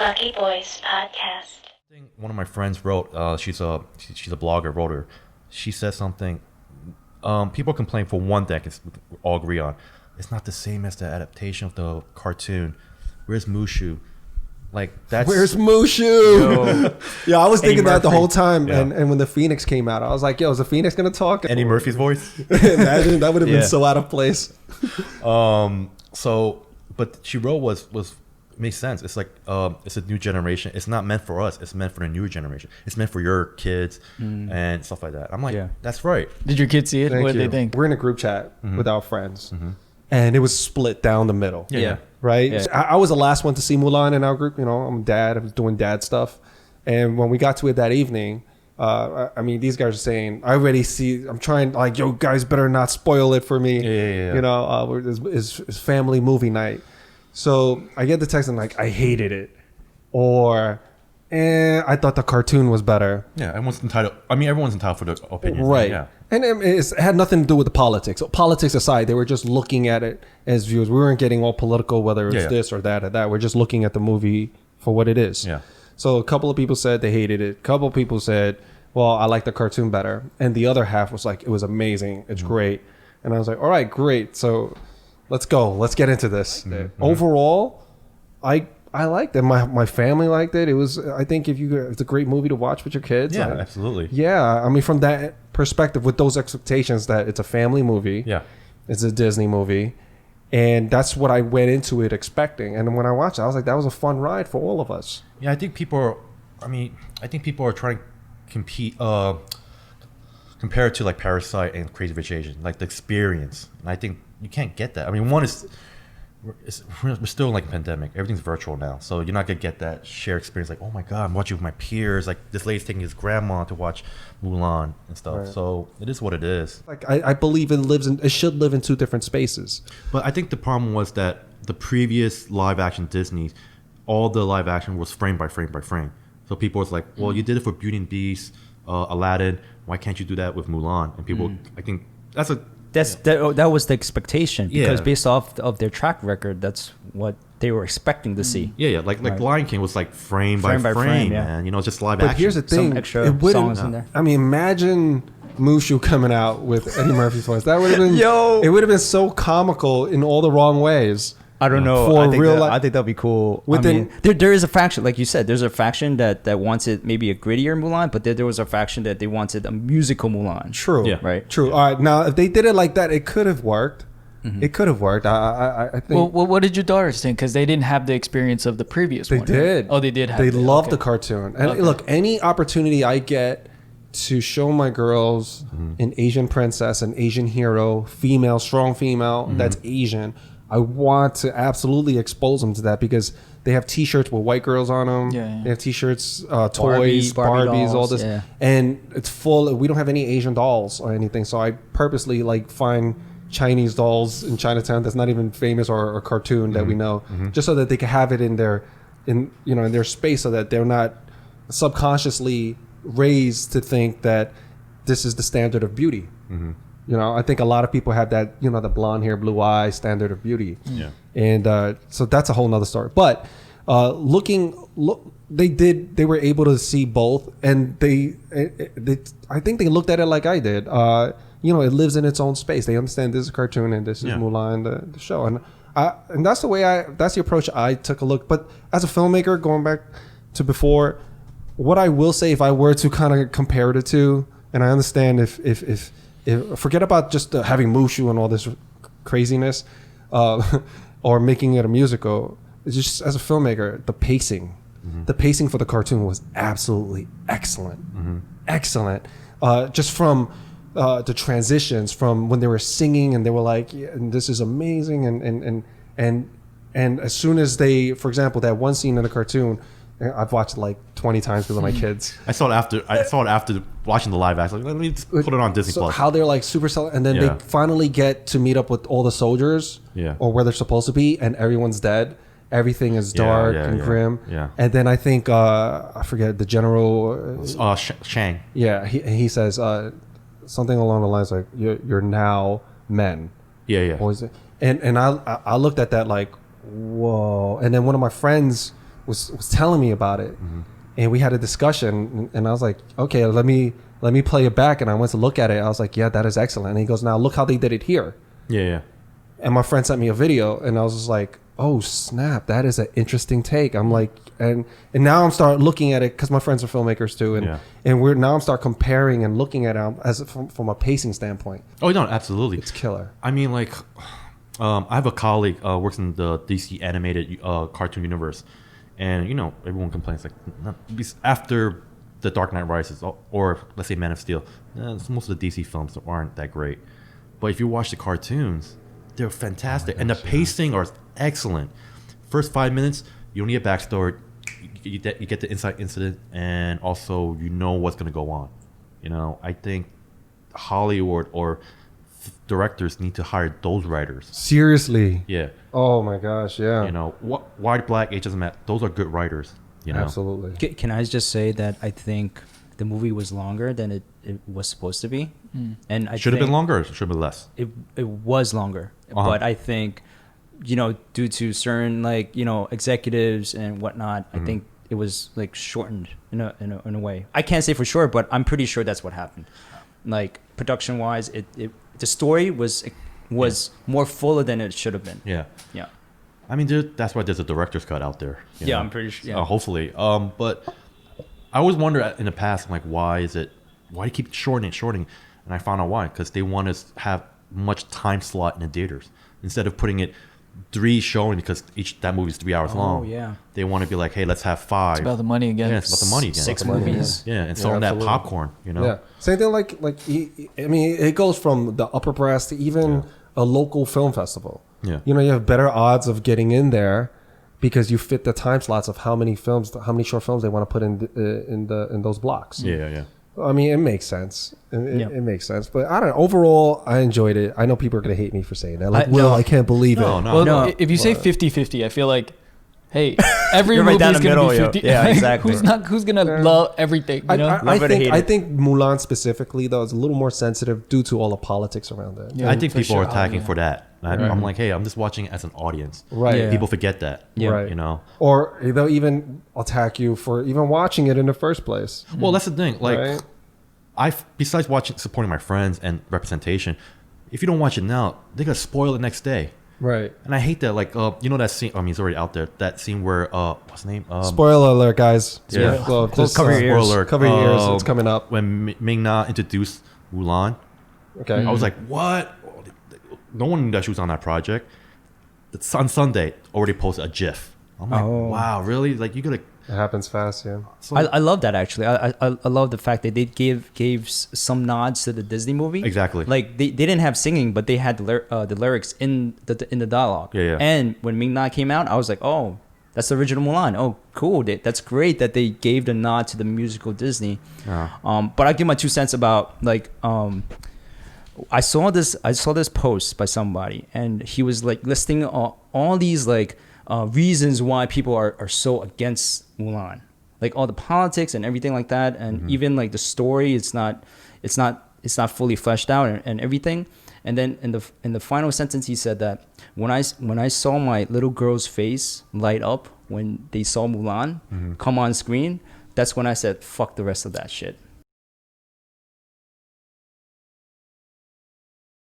Lucky Boys Podcast. I think one of my friends wrote. She's a blogger. Wrote her. She said something. People complain for one thing. We all agree on. It's not the same as the adaptation of the cartoon. Where's Mushu? Like that's Where's Mushu? Yeah, I was thinking that the whole time. Yeah. And when the Phoenix came out, I was like, yo, is the Phoenix gonna talk? Eddie Murphy's voice. Imagine that would have Yeah. been so out of place. So, but she wrote was makes sense. It's like it's a new generation. It's not meant for us. It's meant for the new generation. It's meant for your kids and stuff like that. I'm like, Yeah. that's right. Did your kids see it? Thank What did you. they think? We're in a group chat with our friends, and it was split down the middle. Yeah. Right. Yeah. So I was the last one to see Mulan in our group. You know, I'm dad. I was doing dad stuff, and when we got to it that evening, I mean, these guys are saying, I already see. I'm trying, like, yo, guys, better not spoil it for me. Yeah. You know, it's family movie night. So I get the text and like, I hated it, or I thought the cartoon was better. Yeah, everyone's entitled. I mean, everyone's entitled for their opinion. Right. Yeah. And it had nothing to do with the politics. So politics aside, they were just looking at it as viewers. We weren't getting all political, whether it's Yeah. this or that or that. We're just looking at the movie for what it is. Yeah. So a couple of people said they hated it. A couple of people said, well, I like the cartoon better. And the other half was like, it was amazing. It's great. And I was like, all right, great. So let's go. Let's get into this. Overall, I liked it. My family liked it. It was, I think, it's a great movie to watch with your kids. Yeah, absolutely. Yeah, I mean, from that perspective, with those expectations that it's a family movie, Yeah. it's a Disney movie, and that's what I went into it expecting. And when I watched it, I was like, that was a fun ride for all of us. Yeah, I think people are trying to compete, compare it to like Parasite and Crazy Rich Asians, like the experience. And I think you can't get that. I mean, one is we're still in like a pandemic. Everything's virtual now, so you're not gonna get that shared experience. Like, oh my god, I'm watching with my peers. Like this lady's taking his grandma to watch Mulan and stuff. Right. So it is what it is. Like I believe it should live in two different spaces. But I think the problem was that the previous live action Disney, all the live action was frame by frame by frame. So people was like, well, you did it for Beauty and Beast, Aladdin. Why can't you do that with Mulan? And people, I think That was the expectation because Yeah. based off of their track record, that's what they were expecting to see. yeah, like Right. Lion King was like frame by Frame by frame, frame, yeah. man. You know, just live But action. here's the thing: Some extra it wouldn't- songs in there. I mean, imagine Mushu coming out with Eddie Murphy's voice. That would have been Yo. It would have been so comical in all the wrong ways. I don't know. For I think, real that, life- I think that'd be cool. Within- there is a faction, like you said, there's a faction that wants it maybe a grittier Mulan, but there was a faction that they wanted a musical Mulan. True. Yeah. Right. True. All right. Now, if they did it like that, it could have worked. It could have worked. I think Well, what did your daughters think? Because they didn't have the experience of the previous they one. did. Oh, they did have They that. loved Okay. the cartoon. And Okay. look, any opportunity I get to show my girls an Asian princess, an Asian hero, strong female that's Asian, I want to absolutely expose them to that because they have T-shirts with white girls on them. Yeah. They have T-shirts, toys, Barbie Barbies, all dolls, this, yeah. and it's full. We don't have any Asian dolls or anything, so I purposely like find Chinese dolls in Chinatown that's not even famous or a cartoon that we know, just so that they can have it in their space, so that they're not subconsciously raised to think that this is the standard of beauty. You know, I think a lot of people have that, the blonde hair, blue eyes standard of beauty. Yeah. And so that's a whole nother story. But they were able to see both, and I think they looked at it like I did. It lives in its own space. They understand this is a cartoon and this is Yeah. Mulan, the show. And that's the approach I took a look. But as a filmmaker, going back to before, what I will say, if I were to kind of compare the two, and I understand if forget about just having Mushu and all this craziness, or making it a musical. It's just as a filmmaker, the pacing for the cartoon was absolutely excellent, excellent. Just from the transitions from when they were singing and they were like, yeah, and this is amazing, and as soon as they, for example, that one scene in the cartoon, I've watched it like 20 times with my kids. I saw it after watching the live action. Like, let me just put it on Disney So Plus. how they're like super selling, and then Yeah. they finally get to meet up with all the soldiers, Yeah. or where they're supposed to be, and everyone's dead. Everything is dark and grim. Yeah. And then I think I forget the general. Shang. Yeah, he says something along the lines like you're now men. Yeah. Or is it? And I looked at that like, whoa. And then one of my friends was telling me about it, and we had a discussion, and I was like, okay, let me play it back, and I went to look at it. I was like, yeah, that is excellent. And he goes, now look how they did it here. Yeah. And my friend sent me a video, and I was just like, oh snap, that is an interesting take. I'm like, and now I'm start looking at it because my friends are filmmakers too, and I'm start comparing and looking at it as from a pacing standpoint. Oh no, absolutely. It's killer. I mean, like, I have a colleague works in the DC animated cartoon universe, and you know everyone complains like after the Dark Knight Rises or let's say Man of Steel, most of the DC films aren't that great, but if you watch the cartoons, they're fantastic, and the pacing are excellent. First 5 minutes, you don't need a backstory. You get the inside incident, and also you know what's going to go on. You know, I think Hollywood or directors need to hire those writers. Seriously. Yeah. Oh my gosh, yeah. You know, white, black, age doesn't matter. Those are good writers. You know. Absolutely. Can I just say that I think the movie was longer than it was supposed to be, and I Should have think been longer or should have been less? It was longer, but I think, you know, due to certain like, you know, executives and whatnot, I think it was like shortened in a way. I can't say for sure, but I'm pretty sure that's what happened. Like production wise, the story was more fuller than it should have been. Yeah. Yeah. I mean, that's why there's a director's cut out there. You know? I'm pretty sure. Yeah. Hopefully. But I always wonder in the past, I'm like, why do you keep shortening? And I found out why. Because they want to have much time slot in the theaters. Instead of putting it 3 showing, because that movie is 3 hours long. Yeah. They want to be like, hey, let's have 5. It's about the money again. Yeah, it's about the money again. 6 money, movies. Yeah, and selling that absolutely. popcorn, you know? Yeah. Same thing like I mean, it goes from the upper brass to even a local film festival. Yeah. You know, you have better odds of getting in there because you fit the time slots of how many short films they want to put in those blocks. Yeah. I mean, it makes sense. It makes sense. But I don't know. Overall, I enjoyed it. I know people are going to hate me for saying that. Like, I can't believe No, it. no. Well, No, if you say 50-50, I feel like, hey, every You're right movie down is the going to middle, be 50. yo. Yeah, Like, exactly. Who's going to love everything, you know? I think Mulan specifically, though, is a little more sensitive due to all the politics around it. Yeah, I think for people are sure. attacking Yeah. for that. I'm like, hey, I'm just watching it as an audience. Right. Yeah. People forget that. Yeah. Right. You know? Or they'll even attack you for even watching it in the first place. Well, that's the thing. Like, Right. besides supporting my friends and representation, if you don't watch it now, they're gonna spoil it next day. Right. And I hate that. Like, you know that scene? I mean, it's already out there. That scene where what's the name? Spoiler alert, guys. Yeah. Well, just, Cover your ears. Spoiler. Cover your ears. It's coming up. When Ming-Na introduced Mulan, Okay. I was like, what? No one knew that she was on that project. It's on Sunday, already posted a GIF. I'm like, wow, really? Like, you gotta. It happens fast, yeah. So, I love that actually. I love the fact that they gave some nods to the Disney movie. Exactly. Like they didn't have singing, but they had the lyrics in the dialogue. Yeah. And when Ming-Na came out, I was like, oh, that's the original Mulan. Oh, cool. That's great that they gave the nod to the musical Disney. But I give my 2 cents about like I saw this post by somebody, and he was like listing all these like reasons why people are so against Mulan, like all the politics and everything like that, and even like the story, it's not fully fleshed out and everything. And then in the final sentence, he said that when I saw my little girl's face light up when they saw Mulan come on screen, that's when I said fuck the rest of that shit.